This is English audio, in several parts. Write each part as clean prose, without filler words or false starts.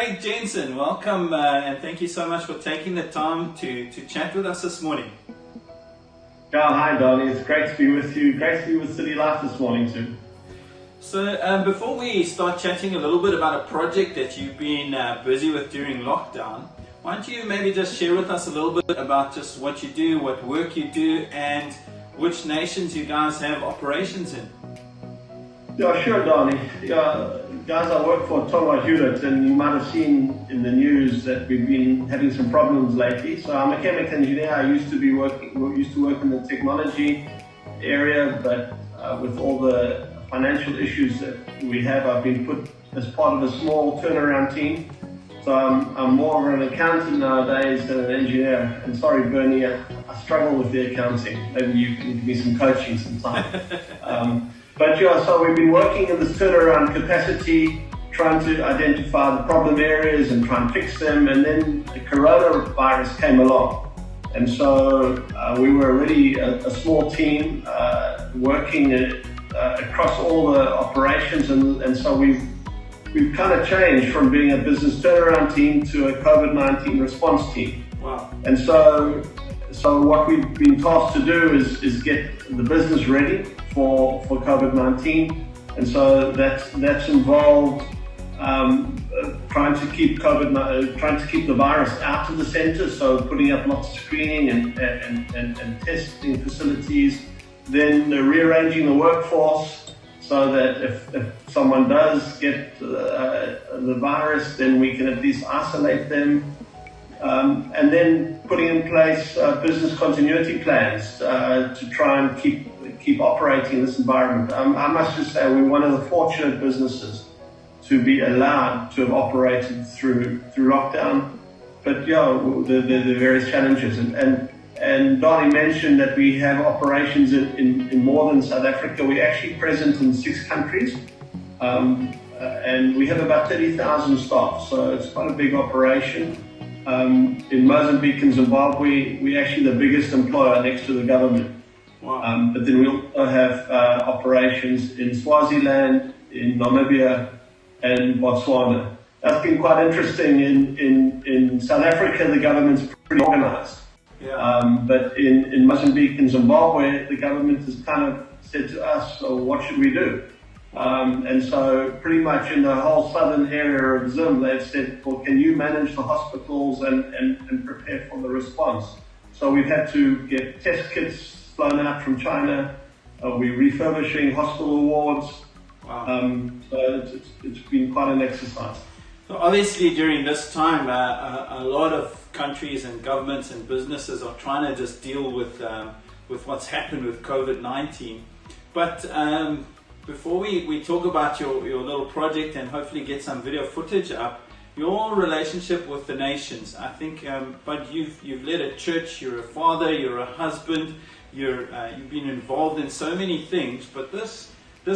Hey Jensen, welcome and thank you so much for taking the time to chat with us this morning. Hi Donnie, it's great to be with you. Great to be with CityLife this morning too. So before we start chatting a little bit about a project that you've been busy with during lockdown, why don't you maybe just share with us a little bit about just what you do, what work you do, and which nations you guys have operations in? Yeah, sure Donnie. Guys, I work for Tonga Hewlett, and you might have seen in the news that we've been having some problems lately. So I'm a chemical engineer. I used to work in the technology area, but with all the financial issues that we have, I've been put as part of a small turnaround team. So I'm more of an accountant nowadays than an engineer. And sorry, Bernie, I struggle with the accounting. Maybe you can give me some coaching sometime. But yeah, so we've been working in this turnaround capacity, trying to identify the problem areas and try and fix them. And then the coronavirus came along. And so we were already a small team working across all the operations. And so we've kind of changed from being a business turnaround team to a COVID-19 response team. Wow. And so what we've been tasked to do is get the business ready for COVID-19, and so that's involved trying to keep the virus out of the center. So putting up lots of screening and testing facilities, then rearranging the workforce so that if someone does get the virus, then we can at least isolate them. And then putting in place business continuity plans to try and keep operating in this environment. I must just say we're one of the fortunate businesses to be allowed to have operated through lockdown. But yeah, the various challenges. And Donnie mentioned that we have operations in more than South Africa. We're actually present in 6 countries. And we have about 30,000 staff, so it's quite a big operation. In Mozambique and Zimbabwe, we're actually the biggest employer next to the government. Wow. But then we also have operations in Swaziland, in Namibia, and Botswana. That's been quite interesting. In South Africa, the government's pretty organized. Yeah. But in Mozambique and Zimbabwe, the government has kind of said to us, so what should we do? And so pretty much in the whole southern area of Zim, they've said, well, can you manage the hospitals and prepare for the response? So we've had to get test kits flown out from China. We're refurbishing hospital wards. Wow. So it's been quite an exercise. So obviously during this time, a lot of countries and governments and businesses are trying to just deal with what's happened with COVID-19. But before we talk about your little project and hopefully get some video footage up, your relationship with the nations, I think, but you've led a church, you're a father, you're a husband, you've been involved in so many things, but this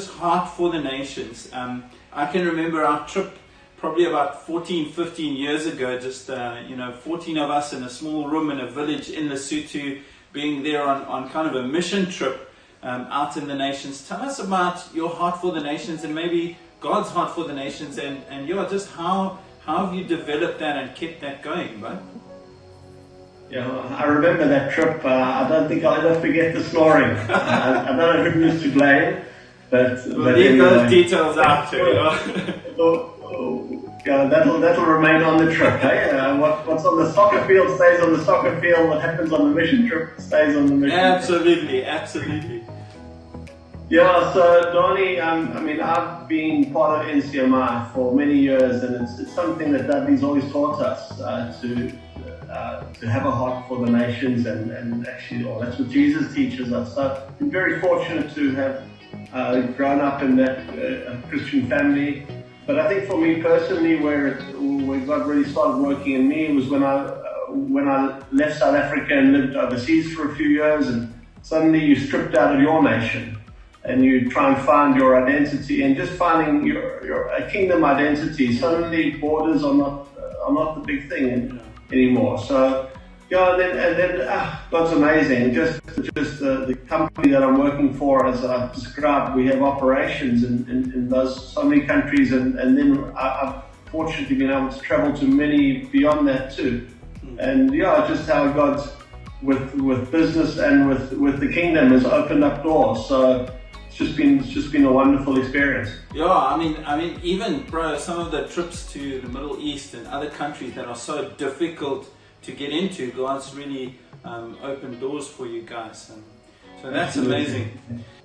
heart for the nations, I can remember our trip probably about 15 years ago, just 14 of us in a small room in a village in Lesotho, being there on kind of a mission trip out in the nations. Tell us about your heart for the nations and maybe God's heart for the nations, and just how have you developed that and kept that going, bud? Yeah, I remember that trip. I don't think I'll ever forget the snoring. I don't know who was to blame, but leave those details out too. Yeah, that'll remain on the trip. Hey? What's on the soccer field stays on the soccer field. What happens on the mission trip stays on the mission trip. Absolutely. Yeah, so Donnie, I've been part of NCMI for many years, and it's something that Dudley's always taught us to have a heart for the nations, and actually, that's what Jesus teaches us. So I'm very fortunate to have grown up in that Christian family. But I think for me personally, where God really started working in me was when I left South Africa and lived overseas for a few years, and suddenly you're stripped out of your nation. And you try and find your identity, and just finding your kingdom identity. Suddenly, borders are not the big thing anymore. So, and then God's amazing. Just the company that I'm working for, as I've described, we have operations in those so many countries, and then I've fortunately been able to travel to many beyond that too. And yeah, just how God's with business and with the kingdom has opened up doors. So it's just been a wonderful experience. Yeah, I mean, even bro, some of the trips to the Middle East and other countries that are so difficult to get into, God's really opened doors for you guys, and so that's amazing.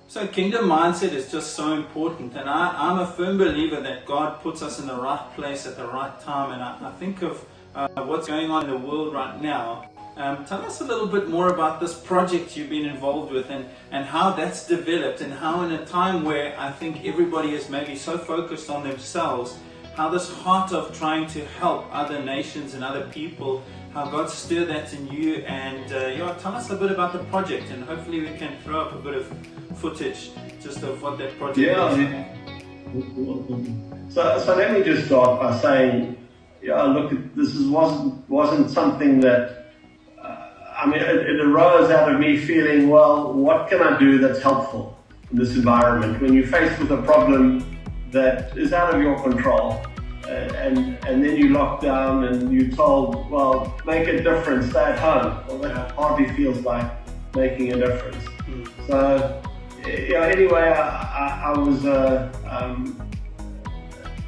So kingdom mindset is just so important, and I'm a firm believer that God puts us in the right place at the right time. And I think of what's going on in the world right now. Tell us a little bit more about this project you've been involved with, and how that's developed, and how in a time where I think everybody is maybe so focused on themselves, how this heart of trying to help other nations and other people, how God stirred that in you. And yeah, tell us a bit about the project, and hopefully we can throw up a bit of footage just of what that project is. So let me just start by saying, yeah, look, this wasn't something that, I mean, it arose out of me feeling, well, what can I do that's helpful in this environment? When you're faced with a problem that is out of your control, and then you lock down and you're told, well, make a difference, stay at home. Well, that hardly feels like making a difference. So, yeah, anyway, I was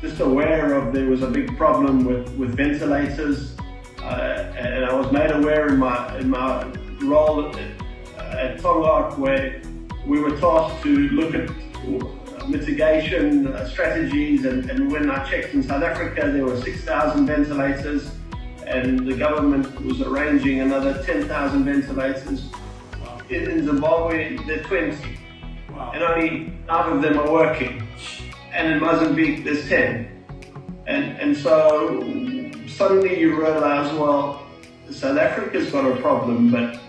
just aware of there was a big problem with ventilators. And I was made aware in my role at Tonga, where we were tasked to look at mitigation strategies. And when I checked in South Africa, there were 6,000 ventilators, and the government was arranging another 10,000 ventilators. Wow. In Zimbabwe, there are 20, wow. And only 9 of them are working. And in Mozambique, there's 10. And so suddenly you realize, well, South Africa's got a problem, but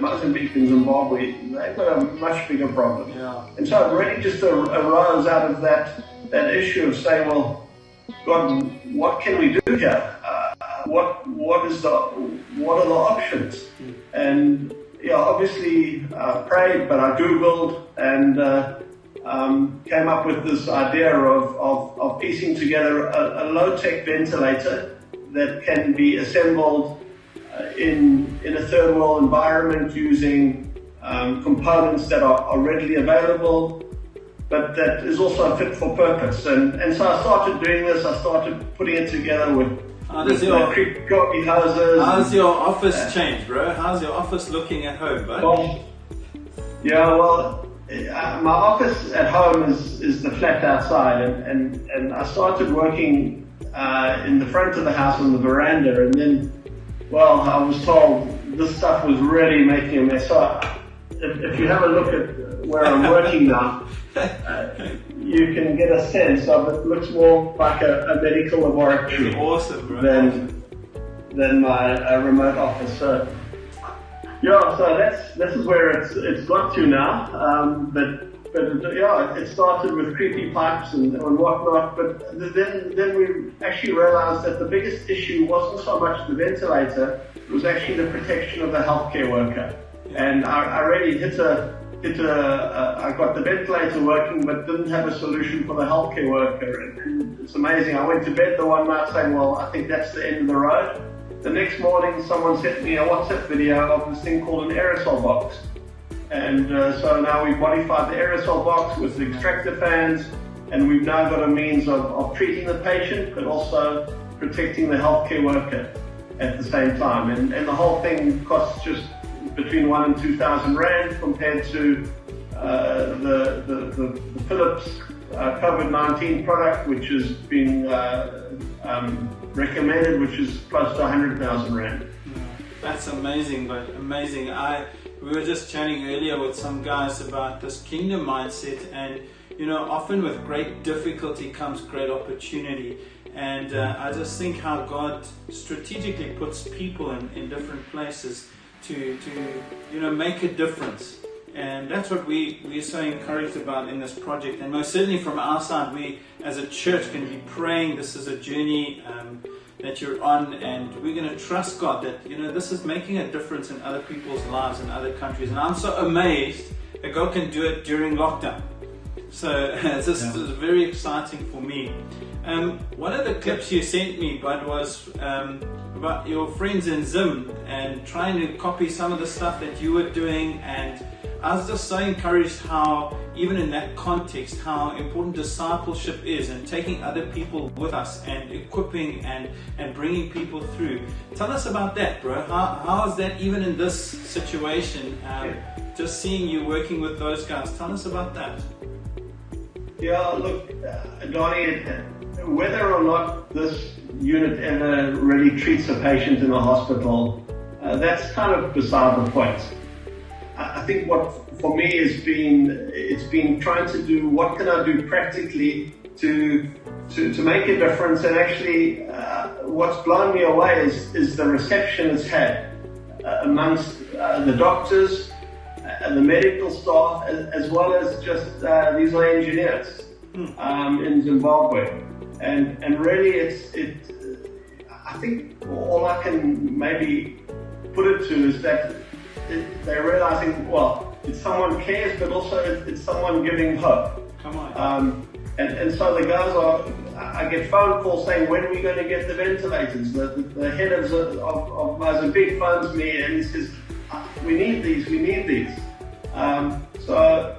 Mozambique and Zimbabwe, they've got a much bigger problem. Yeah. And so it really just arose out of that issue of saying, well, God, what can we do here? What are the options? And yeah, obviously I prayed, but I Googled and came up with this idea of piecing together a low-tech ventilator that can be assembled in a third world environment using components that are readily available, but that is also fit for purpose. And so I started doing this. I started putting it together with creepy hoses. How's your office changed, bro? How's your office looking at home, bud? Well, my office at home is the flat outside, and I started working in the front of the house on the veranda, and then, well, I was told this stuff was really making a mess. So if you have a look at where I'm working now, you can get a sense of it. Looks more like a medical laboratory. Awesome, bro. than my remote office. So yeah, so this is where it's got to now. But yeah, it started with creepy pipes and whatnot. But then we actually realized that the biggest issue wasn't so much the ventilator; it was actually the protection of the healthcare worker. And I really I got the ventilator working, but didn't have a solution for the healthcare worker. And it's amazing. I went to bed the one night saying, well, I think that's the end of the road. The next morning, someone sent me a WhatsApp video of this thing called an aerosol box. And so now we've modified the aerosol box with the extractor fans, and we've now got a means of treating the patient, but also protecting the healthcare worker at the same time. And the whole thing costs just between 1,000 and 2,000 rand compared to the Philips COVID-19 product, which has been recommended, which is close to 100,000 rand. That's amazing, but amazing. We were just chatting earlier with some guys about this kingdom mindset, and you know, often with great difficulty comes great opportunity. And I just think how God strategically puts people in different places to make a difference. And that's what we're so encouraged about in this project. And most certainly from our side, we as a church can be praying. This is a journey that you're on, and we're going to trust God that this is making a difference in other people's lives in other countries. And I'm so amazed that God can do it during lockdown. So this is very exciting for me. One of the clips you sent me, Bud, was about your friends in Zim and trying to copy some of the stuff that you were doing, and I was just so encouraged how, even in that context, how important discipleship is, and taking other people with us and equipping and bringing people through. Tell us about that, bro. How is that even in this situation? Just seeing you working with those guys. Tell us about that. Yeah, look, Donnie, whether or not this unit ever really treats a patient in a hospital, that's kind of beside the point. I think what for me it's been trying to do what can I do practically to make a difference, and actually what's blown me away is the reception it's had amongst the doctors, the medical staff, as well as just these are engineers in Zimbabwe, and really I think all I can maybe put it to is that they're realizing, well, it's someone cares, but also it's someone giving hope. Come on. And so the guys I get phone calls saying, when are we going to get the ventilators? The head of Mozambique phones me and he says, we need these. So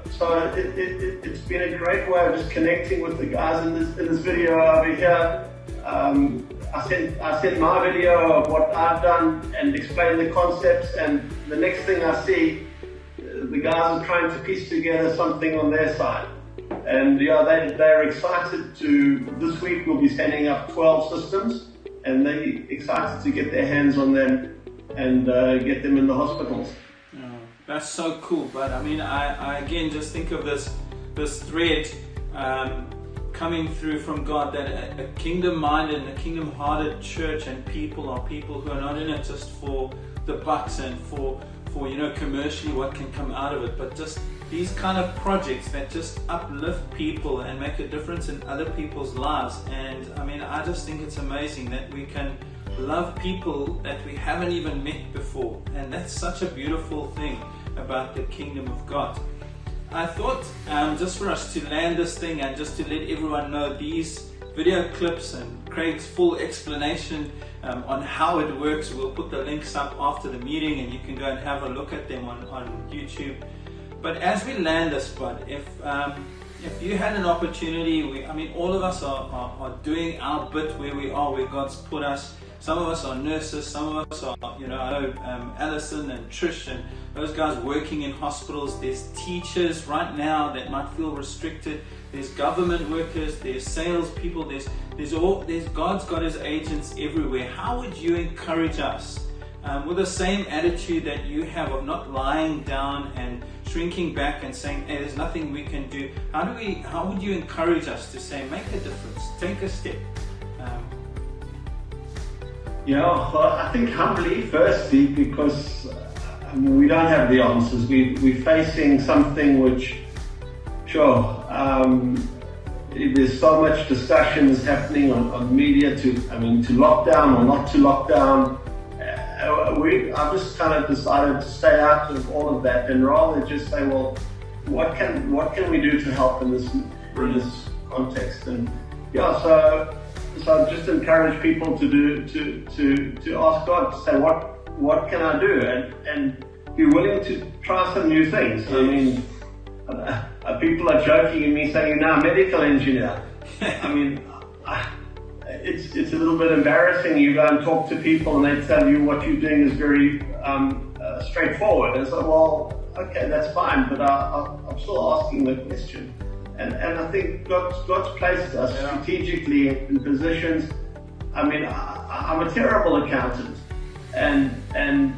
it's been a great way of just connecting with the guys in this video over here. I sent my video of what I've done and explained the concepts, and the next thing I see, the guys are trying to piece together something on their side. And they're excited to, this week we'll be standing up 12 systems, and they're excited to get their hands on them and get them in the hospitals. That's so cool. But I mean, I again just think of this thread coming through from God, that a kingdom-minded and a kingdom-hearted church and people are people who are not in it just for the bucks and for commercially what can come out of it, but just these kind of projects that just uplift people and make a difference in other people's lives. And I mean, I just think it's amazing that we can love people that we haven't even met before, and that's such a beautiful thing about the kingdom of God. I thought just for us to land this thing and just to let everyone know, these video clips and Craig's full explanation on how it works, we'll put the links up after the meeting and you can go and have a look at them on YouTube. But as we land this, Bud, if you had an opportunity, all of us are doing our bit where we are, where God's put us. Some of us are nurses, some of us are, I know Alison and Trish and those guys working in hospitals. There's teachers right now that might feel restricted. There's government workers, there's salespeople, there's God's got His agents everywhere. How would you encourage us with the same attitude that you have of not lying down and shrinking back and saying, hey, there's nothing we can do? How would you encourage us to say, make a difference, take a step? I think humbly, firstly, because we don't have the answers. We're facing something which, there's so much discussions happening on media to lockdown or not to lockdown. I've just kind of decided to stay out of all of that and rather just say, well, what can we do to help in this context? And so just encourage people to ask God to say, what can I do, and be willing to try some new things. I mean, people are joking at me saying, you're now a medical engineer. It's a little bit embarrassing. You go and talk to people and they tell you what you're doing is very straightforward. And so, well, okay, that's fine, but I'm still asking the question. And I think God's placed us strategically in positions. I'm a terrible accountant, and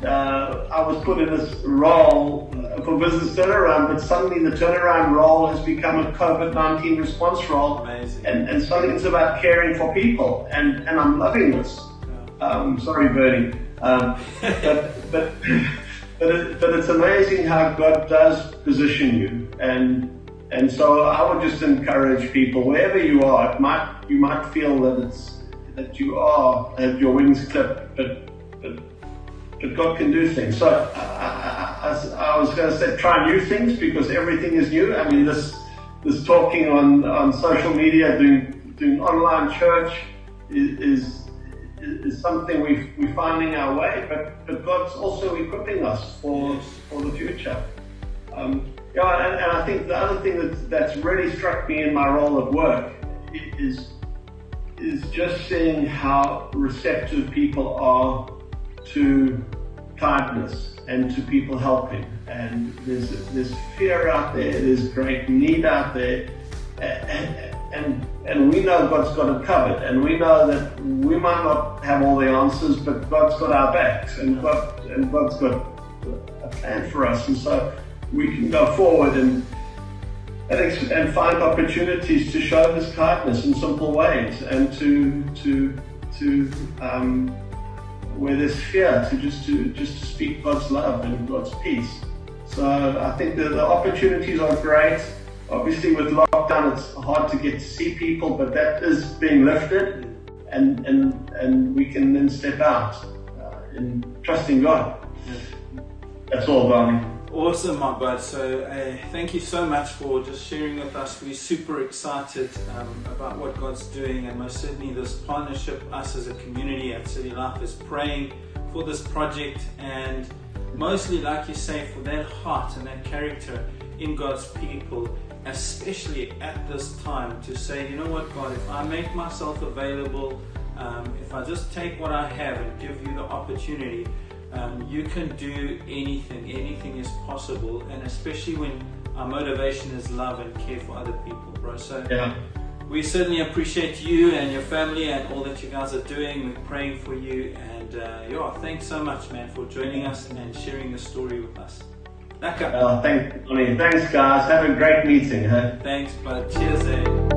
I was put in this role for business turnaround, but suddenly the turnaround role has become a COVID-19 response role. Amazing. And suddenly it's about caring for people, and I'm loving this. Sorry, Bernie. But it's amazing how God does position you, and so I would just encourage people, wherever you are, you might feel that you have your wings clipped, but God can do things. So I was going to say, try new things, because everything is new. this talking on social media, doing online church is something we're finding our way, but God's also equipping us for the future. Yeah, and I think the other thing that's really struck me in my role at work is just seeing how receptive people are to kindness and to people helping. And there's fear out there, there's great need out there, and we know God's got it covered, and we know that we might not have all the answers, but God's got our backs, and God's got a plan for us, and so we can go forward and find opportunities to show this kindness in simple ways, and to where there's fear, to just speak God's love and God's peace. So I think the opportunities are great. Obviously with lockdown it's hard to get to see people, but that is being lifted, and we can then step out in trusting God. That's all, Donnie. Awesome, my bud. So thank you so much for just sharing with us. We're super excited about what God's doing, and most certainly this partnership, us as a community at CityLife is praying for this project, and mostly, like you say, for that heart and that character in God's people, especially at this time, to say, you know what, God, if I make myself available, if I just take what I have and give you the opportunity, you can do anything. Anything is possible, and especially when our motivation is love and care for other people, bro. So yeah, we certainly appreciate you and your family and all that you guys are doing. We're praying for you, and thanks so much, man, for joining us and sharing the story with us. Thanks, guys. Have a great meeting. Huh? Thanks, bud. Cheers, eh?